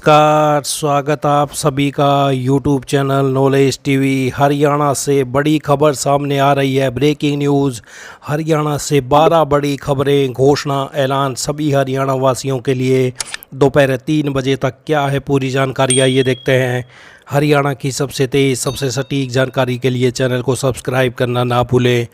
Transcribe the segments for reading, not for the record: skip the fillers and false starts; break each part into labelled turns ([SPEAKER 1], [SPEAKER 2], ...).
[SPEAKER 1] नमस्कार, स्वागत आप सभी का YouTube channel knowledge TV. Haryana से बड़ी खबर सामने आ रही है। ब्रेकिंग न्यूज़, हरियाणा से 12 बड़ी खबरें, घोषणा, ऐलान सभी हरियाणा वासियों के लिए। दोपहर 3 बजे तक क्या है पूरी जानकारी, आइए देखते हैं। हरियाणा की सबसे तेज़, सबसे सटीक जानकारी के लिए चैनल को सब्सक्राइब करना ना भूलें।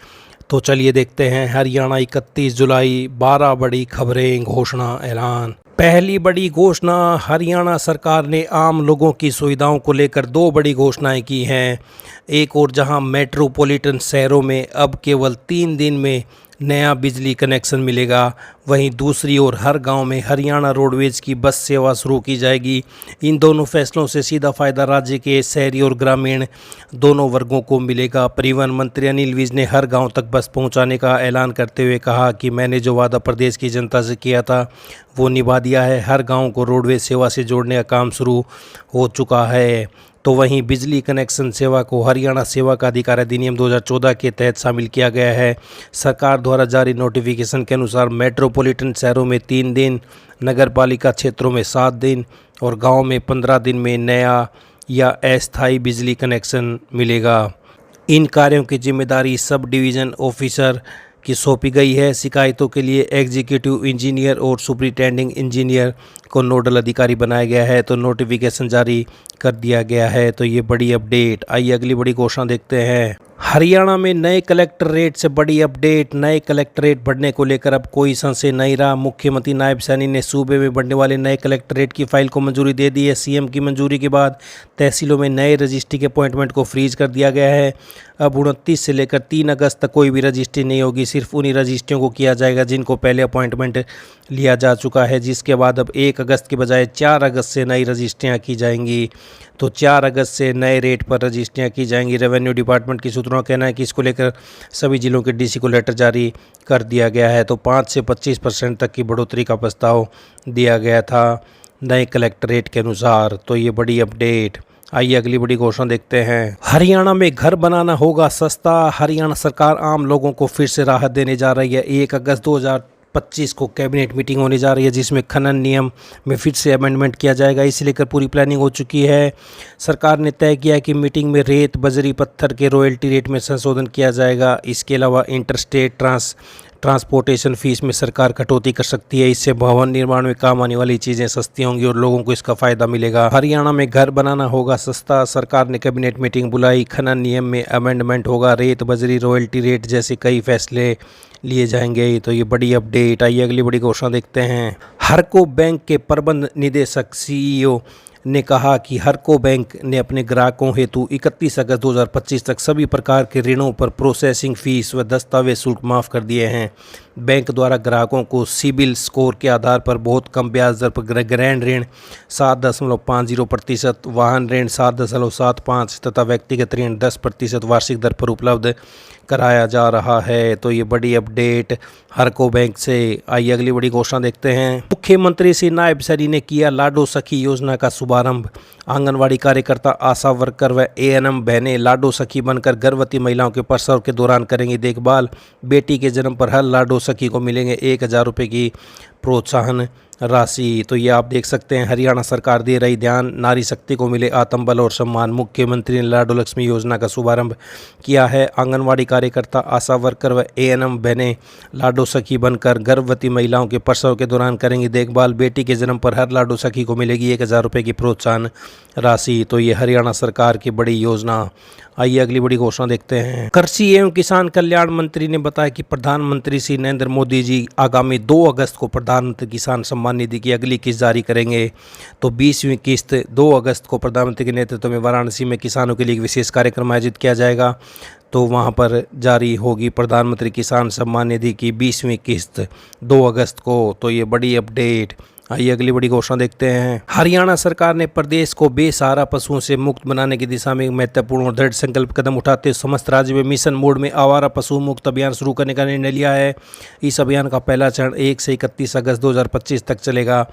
[SPEAKER 1] तो चलिए देखते हैं। हरियाणा 31 जुलाई, 12 बड़ी खबरें, घोषणा, ऐलान। पहली बड़ी घोषणा, हरियाणा सरकार ने आम लोगों की सुविधाओं को लेकर 2 बड़ी घोषणाएं की हैं। एक और जहां मेट्रोपॉलिटन शहरों में अब केवल 3 दिन में नया बिजली कनेक्शन मिलेगा, वहीं दूसरी ओर हर गांव में हरियाणा रोडवेज की बस सेवा शुरू की जाएगी। इन दोनों फैसलों से सीधा फ़ायदा राज्य के शहरी और ग्रामीण दोनों वर्गों को मिलेगा। परिवहन मंत्री अनिल विज ने हर गांव तक बस पहुंचाने का ऐलान करते हुए कहा कि मैंने जो वादा प्रदेश की जनता से किया था वो निभा दिया है। हर गाँव को रोडवेज सेवा से जोड़ने का काम शुरू हो चुका है। तो वहीं बिजली कनेक्शन सेवा को हरियाणा सेवा का अधिकार अधिनियम 2014 के तहत शामिल किया गया है। सरकार द्वारा जारी नोटिफिकेशन के अनुसार मेट्रोपॉलिटन शहरों में 3 दिन, नगर पालिका क्षेत्रों में 7 दिन और गांव में 15 दिन में नया या अस्थायी बिजली कनेक्शन मिलेगा। इन कार्यों की जिम्मेदारी सब डिवीज़न ऑफिसर की सौंपी गई है। शिकायतों के लिए एग्जीक्यूटिव इंजीनियर और सुपरिटेंडिंग इंजीनियर को नोडल अधिकारी बनाया गया है। तो नोटिफिकेशन जारी कर दिया गया है। तो ये बड़ी अपडेट। आइए अगली बड़ी घोषणा देखते हैं। हरियाणा में नए कलेक्ट्रेट से बड़ी अपडेट। नए कलेक्ट्रेट बढ़ने को लेकर अब कोई संशय नहीं रहा। मुख्यमंत्री नायब सैनी ने सूबे में बढ़ने वाले नए कलेक्ट्रेट की फाइल को मंजूरी दे दी है। सीएम की मंजूरी के बाद तहसीलों में नए रजिस्ट्री के अपॉइंटमेंट को फ्रीज कर दिया गया है। अब 29 से लेकर 3 अगस्त तक कोई भी रजिस्ट्री नहीं होगी। सिर्फ उन्हीं रजिस्ट्रियों को किया जाएगा जिनको पहले अपॉइंटमेंट लिया जा चुका है, जिसके बाद अब 1 अगस्त के बजाय 4 अगस्त से नई रजिस्ट्रियाँ की जाएंगी। तो 4 अगस्त से नए रेट पर रजिस्ट्रियाँ की जाएंगी। रेवेन्यू डिपार्टमेंट की सूत्रों का कहना है कि इसको लेकर सभी जिलों के डीसी को लेटर जारी कर दिया गया है। तो 5 से 25% तक की बढ़ोतरी का प्रस्ताव दिया गया था नए कलेक्ट्रेट के अनुसार। तो ये बड़ी अपडेट। आइए अगली बड़ी घोषणा देखते हैं। हरियाणा में घर बनाना होगा सस्ता। हरियाणा सरकार आम लोगों को फिर से राहत देने जा रही है। 1 अगस्त 2025 को कैबिनेट मीटिंग होने जा रही है, जिसमें खनन नियम में फिर से अमेंडमेंट किया जाएगा। इसे लेकर पूरी प्लानिंग हो चुकी है। सरकार ने तय किया कि मीटिंग में रेत, बजरी, पत्थर के रॉयल्टी रेट में संशोधन किया जाएगा। इसके अलावा इंटरस्टेट ट्रांसपोर्टेशन फीस में सरकार कटौती कर सकती है। इससे भवन निर्माण में काम आने वाली चीज़ें सस्ती होंगी और लोगों को इसका फ़ायदा मिलेगा। हरियाणा में घर बनाना होगा सस्ता। सरकार ने कैबिनेट मीटिंग बुलाई। खनन नियम में अमेंडमेंट होगा। रेत, बजरी, रॉयल्टी रेट जैसे कई फैसले लिए जाएंगे। तो ये बड़ी अपडेट। आइए अगली बड़ी घोषणा देखते हैं। हरको बैंक के प्रबंध निदेशक सीईओ ने कहा कि हरको बैंक ने अपने ग्राहकों हेतु 31 अगस्त 2025 तक सभी प्रकार के ऋणों पर प्रोसेसिंग फीस व दस्तावेज शुल्क माफ़ कर दिए हैं। बैंक द्वारा ग्राहकों को सिबिल स्कोर के आधार पर बहुत कम ब्याज दर पर गृह ऋण 7.50%, वाहन ऋण 7.75 तथा व्यक्तिगत ऋण 10% वार्षिक दर पर उपलब्ध कराया जा रहा है। तो ये बड़ी अपडेट हरको बैंक से। आइए अगली बड़ी घोषणा देखते हैं। मुख्यमंत्री श्री नायब सैनी ने किया लाडो सखी योजना का शुभारंभ। आंगनवाड़ी कार्यकर्ता, आशा वर्कर व एएनएम बहनें लाडो सखी बनकर गर्भवती महिलाओं के प्रसव के दौरान करेंगी देखभाल। बेटी के जन्म पर हर लाडो सखी को मिलेंगे 1000 रुपये की प्रोत्साहन राशि। तो ये आप देख सकते हैं, हरियाणा सरकार दे रही ध्यान, नारी शक्ति को मिले आत्मबल और सम्मान। मुख्यमंत्री ने लाडो लक्ष्मी योजना का शुभारंभ किया है। आंगनवाड़ी कार्यकर्ता, आशा वर्कर व एएनएम बहनें लाडो सखी बनकर गर्भवती महिलाओं के प्रसव के दौरान करेंगी देखभाल। बेटी के जन्म पर हर लाडो सखी को मिलेगी 1000 रुपये की प्रोत्साहन राशि। तो ये हरियाणा सरकार की बड़ी योजना। आइए अगली बड़ी घोषणा देखते हैं। कृषि एवं किसान कल्याण मंत्री ने बताया कि प्रधानमंत्री श्री नरेंद्र मोदी जी आगामी 2 अगस्त को प्रधानमंत्री किसान सम्मान निधि की अगली किस्त जारी करेंगे। तो 20वीं किस्त 2 अगस्त को प्रधानमंत्री के नेतृत्व में वाराणसी में किसानों के लिए एक विशेष कार्यक्रम आयोजित किया जाएगा। तो वहां पर जारी होगी प्रधानमंत्री किसान सम्मान निधि की 20वीं किस्त 2 अगस्त को। तो ये बड़ी अपडेट। आइए अगली बड़ी घोषणा देखते हैं। हरियाणा सरकार ने प्रदेश को बेसहारा पशुओं से मुक्त बनाने की दिशा में एक महत्वपूर्ण और दृढ़ संकल्प कदम उठाते समस्त राज्य में मिशन मोड में आवारा पशु मुक्त अभियान शुरू करने का निर्णय लिया है। इस अभियान का पहला चरण 1 से 31 अगस्त 2025 तक चलेगा।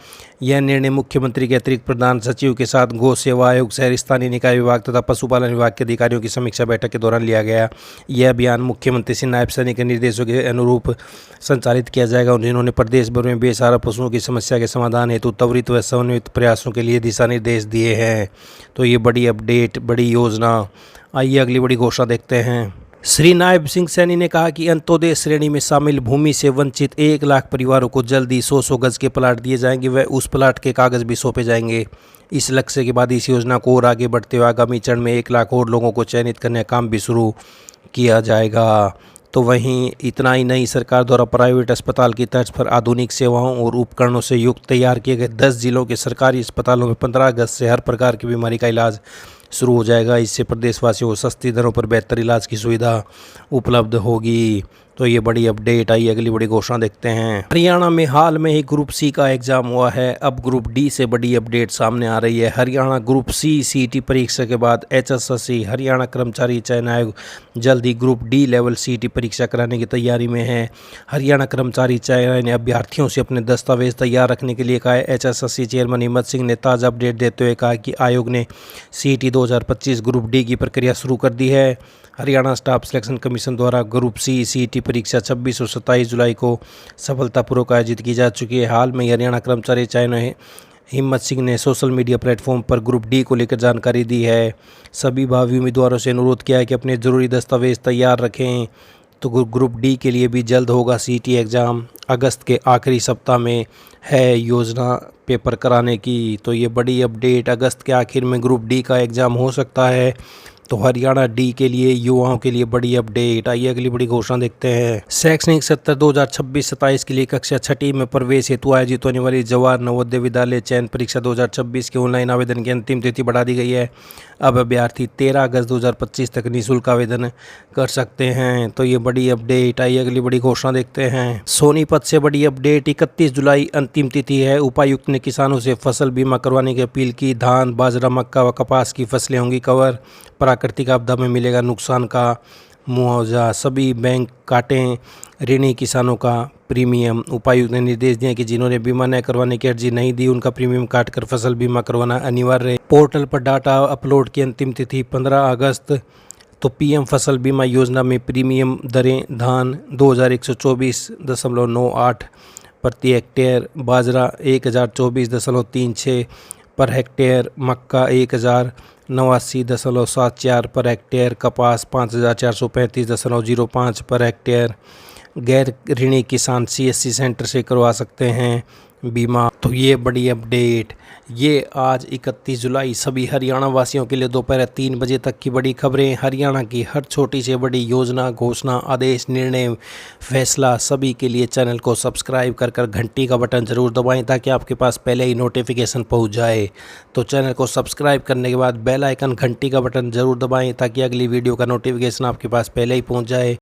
[SPEAKER 1] यह निर्णय मुख्यमंत्री के अतिरिक्त प्रधान सचिव के साथ गौ सेवा आयोग, शहरी स्थानीय निकाय विभाग तथा पशुपालन विभाग के अधिकारियों की समीक्षा बैठक के दौरान लिया गया। यह अभियान मुख्यमंत्री श्री नायब सैनी के निर्देशों के अनुरूप संचालित किया जाएगा। जिन्होंने प्रदेश भर में बेसहारा पशुओं की समस्या के समाधान हेतु त्वरित व समन्वित प्रयासों के लिए दिशा निर्देश दिए हैं। तो ये बड़ी अपडेट, बड़ी योजना। आइए अगली बड़ी घोषणा देखते हैं। श्री नायब सिंह सैनी ने कहा कि अंत्योदय श्रेणी में शामिल भूमि से वंचित 1 लाख परिवारों को जल्दी 100 गज के प्लाट दिए जाएंगे व उस प्लाट के कागज भी सौंपे जाएंगे। इस लक्ष्य के बाद इस योजना को और आगे बढ़ते हुए आगामी चरण में 1 लाख और लोगों को चयनित करने का काम भी शुरू किया जाएगा। तो वहीं इतना ही नहीं, सरकार द्वारा प्राइवेट अस्पताल की तर्ज पर आधुनिक सेवाओं और उपकरणों से युक्त तैयार किए गए 10 जिलों के सरकारी अस्पतालों में 15 अगस्त से हर प्रकार की बीमारी का इलाज शुरू हो जाएगा। इससे प्रदेशवासियों को सस्ती दरों पर बेहतर इलाज की सुविधा उपलब्ध होगी। तो ये बड़ी अपडेट आई। अगली बड़ी घोषणा देखते हैं। हरियाणा में हाल में ही ग्रुप सी का एग्जाम हुआ है। अब ग्रुप डी से बड़ी अपडेट सामने आ रही है। हरियाणा ग्रुप सी सीईटी परीक्षा के बाद एचएसएससी हरियाणा कर्मचारी चयन आयोग जल्द ही ग्रुप डी लेवल सीईटी परीक्षा कराने की तैयारी में है। हरियाणा कर्मचारी चयन ने अभ्यर्थियों से अपने दस्तावेज तैयार रखने के लिए कहा है। एचएसएससी चेयरमैन हिम्मत सिंह ने ताज़ा अपडेट देते हुए कहा कि आयोग ने सीईटी 2025 ग्रुप डी की प्रक्रिया शुरू कर दी है। हरियाणा स्टाफ सिलेक्शन कमीशन द्वारा ग्रुप सी सीईटी परीक्षा 26 और 27 जुलाई को सफलतापूर्वक आयोजित की जा चुकी है। हाल में हरियाणा कर्मचारी चयन हिम्मत सिंह ने सोशल मीडिया प्लेटफॉर्म पर ग्रुप डी को लेकर जानकारी दी है। सभी भावी उम्मीदवारों से अनुरोध किया है कि अपने ज़रूरी दस्तावेज तैयार रखें। तो ग्रुप डी के लिए भी जल्द होगा सीईटी एग्ज़ाम। अगस्त के आखिरी सप्ताह में है योजना पेपर कराने की। तो ये बड़ी अपडेट, अगस्त के आखिर में ग्रुप डी का एग्ज़ाम हो सकता है। तो हरियाणा डी के लिए, युवाओं के लिए बड़ी अपडेट। आइए अगली बड़ी घोषणा देखते हैं। शैक्षणिक सत्र 2026-27 के लिए कक्षा 6ठी में प्रवेश हेतु आयोजित होने वाली जवाहर नवोदय विद्यालय चयन परीक्षा 2026 के ऑनलाइन आवेदन की अंतिम तिथि बढ़ा दी गई है। अब अभ्यर्थी 13 अगस्त 2025 तक निःशुल्क आवेदन कर सकते हैं। तो ये बड़ी अपडेट। आइए अगली बड़ी घोषणा देखते हैं। सोनीपत से बड़ी अपडेट। 31 जुलाई अंतिम तिथि है। उपायुक्त ने किसानों से फसल बीमा करवाने की अपील की। धान, बाजरा, मक्का व कपास की फसलें होंगी कवर। प्राकृतिक आपदा में मिलेगा नुकसान का मुआवजा। सभी बैंक काटें ऋणी किसानों का प्रीमियम। उपायुक्त ने निर्देश दिया कि जिन्होंने बीमा न करवाने की अर्जी नहीं दी, उनका प्रीमियम काटकर फसल बीमा करवाना अनिवार्य है। पोर्टल पर डाटा अपलोड की अंतिम तिथि 15 अगस्त। तो पीएम फसल बीमा योजना में प्रीमियम दरें: धान 2124.98 प्रति हेक्टेयर, बाजरा 1024.36 पर हेक्टेयर, मक्का 1089.74 पर हेक्टेयर, कपास 5435.05 पर हेक्टेयर। गैर ऋणी किसान सीएससी सेंटर से करवा सकते हैं बीमा। तो ये बड़ी अपडेट। ये आज 31 जुलाई सभी हरियाणा वासियों के लिए दोपहर 3 बजे तक की बड़ी खबरें। हरियाणा की हर छोटी से बड़ी योजना, घोषणा, आदेश, निर्णय, फैसला सभी के लिए चैनल को सब्सक्राइब कर घंटी का बटन ज़रूर दबाएं ताकि आपके पास पहले ही नोटिफिकेशन पहुंच जाए। तो चैनल को सब्सक्राइब करने के बाद बेल आइकन, घंटी का बटन ज़रूर दबाएँ ताकि अगली वीडियो का नोटिफिकेशन आपके पास पहले ही पहुँच जाए।